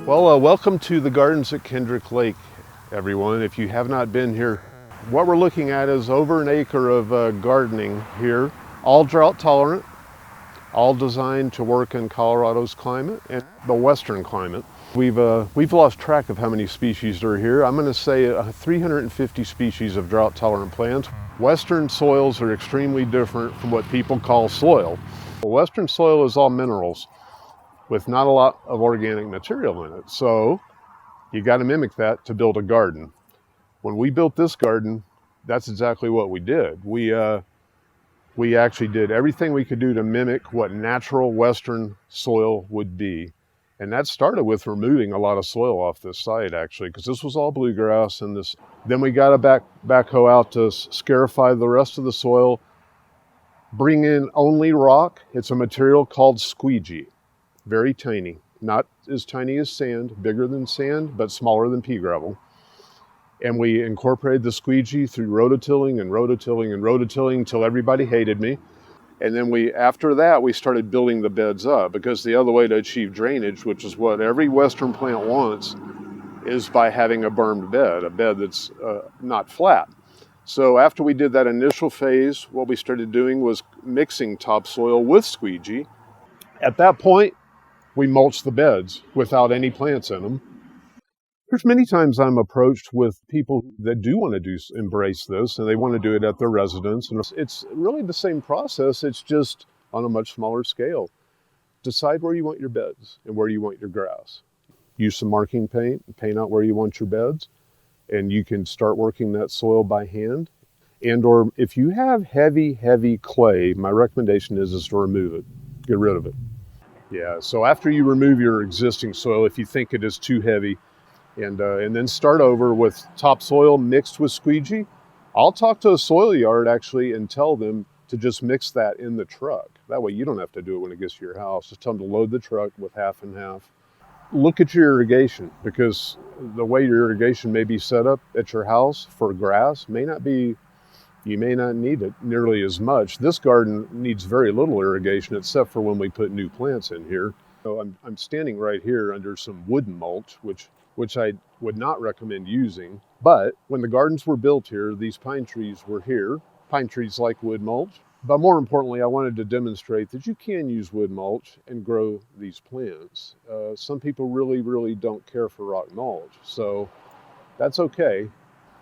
Well, welcome to the gardens at Kendrick Lake, everyone. If you have not been here, what we're looking at is over an acre of gardening here, all drought tolerant, all designed to work in Colorado's climate and the western climate. We've lost track of how many species are here. I'm going to say 350 species of drought tolerant plants. Western soils are extremely different from what people call soil. Western soil is all minerals with not a lot of organic material in it. So you got to mimic that to build a garden. When we built this garden, that's exactly what we did. We actually did everything we could do to mimic what natural Western soil would be. And that started with removing a lot of soil off this site, actually, because this was all bluegrass. And then we got a backhoe out to scarify the rest of the soil, bring in only rock. It's a material called squeegee. Very tiny, not as tiny as sand, bigger than sand, but smaller than pea gravel. And we incorporated the squeegee through rototilling and rototilling and rototilling until everybody hated me. And then after that, we started building the beds up, because the other way to achieve drainage, which is what every Western plant wants, is by having a bermed bed, a bed that's not flat. So after we did that initial phase, what we started doing was mixing topsoil with squeegee. At that point, we mulch the beds without any plants in them. There's many times I'm approached with people that do want to embrace this, and they want to do it at their residence. And it's really the same process. It's just on a much smaller scale. Decide where you want your beds and where you want your grass. Use some marking paint, paint out where you want your beds, and you can start working that soil by hand. Or if you have heavy clay, my recommendation is to remove it, get rid of it. Yeah, so after you remove your existing soil, if you think it is too heavy, and then start over with topsoil mixed with squeegee, I'll talk to a soil yard actually and tell them to just mix that in the truck. That way you don't have to do it when it gets to your house. Just tell them to load the truck with half and half. Look at your irrigation, because the way your irrigation may be set up at your house for grass you may not need it nearly as much. This garden needs very little irrigation except for when we put new plants in here. So I'm standing right here under some wooden mulch, which I would not recommend using. But when the gardens were built here, these pine trees were here. Pine trees like wood mulch. But more importantly, I wanted to demonstrate that you can use wood mulch and grow these plants. Some people really don't care for rock mulch, so that's okay.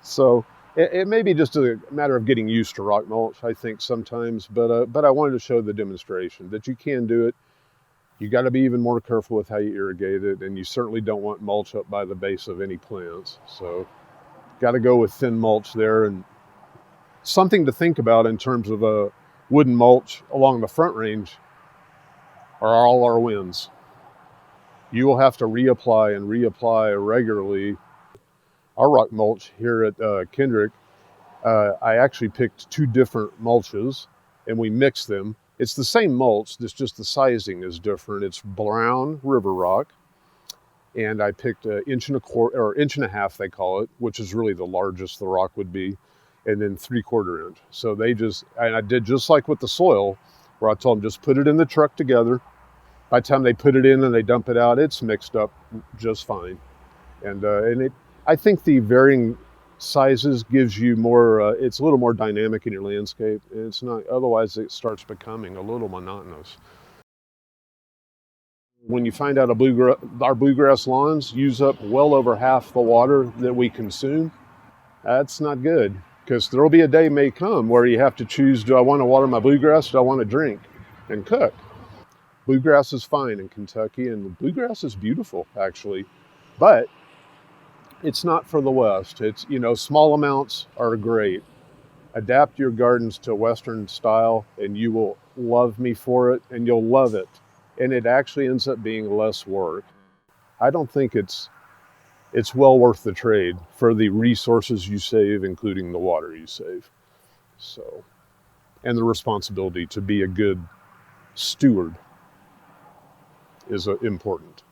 So it may be just a matter of getting used to rock mulch, I think, sometimes, but I wanted to show the demonstration that you can do it. You got to be even more careful with how you irrigate it, and you certainly don't want mulch up by the base of any plants. So got to go with thin mulch there. And something to think about in terms of a wooden mulch along the Front Range are all our winds. You will have to reapply regularly. Our rock mulch here at Kendrick, I actually picked two different mulches and we mixed them. It's the same mulch, it's just the sizing is different. It's brown river rock, and I picked an inch and a quarter, or inch and a half they call it, which is really the largest the rock would be, and then 3/4 inch. So and I did just like with the soil, where I told them just put it in the truck together. By the time they put it in and they dump it out, it's mixed up just fine. I think the varying sizes gives you more, it's a little more dynamic in your landscape. It's not, otherwise it starts becoming a little monotonous. When you find out our bluegrass lawns use up well over half the water that we consume, that's not good, because there'll be a day may come where you have to choose, do I want to water my bluegrass, do I want to drink and cook? Bluegrass is fine in Kentucky, and bluegrass is beautiful, actually, but it's not for the West. It's, small amounts are great. Adapt your gardens to Western style, and you will love me for it, and you'll love it. And it actually ends up being less work. I don't think it's well worth the trade for the resources you save, including the water you save. So, and the responsibility to be a good steward is important.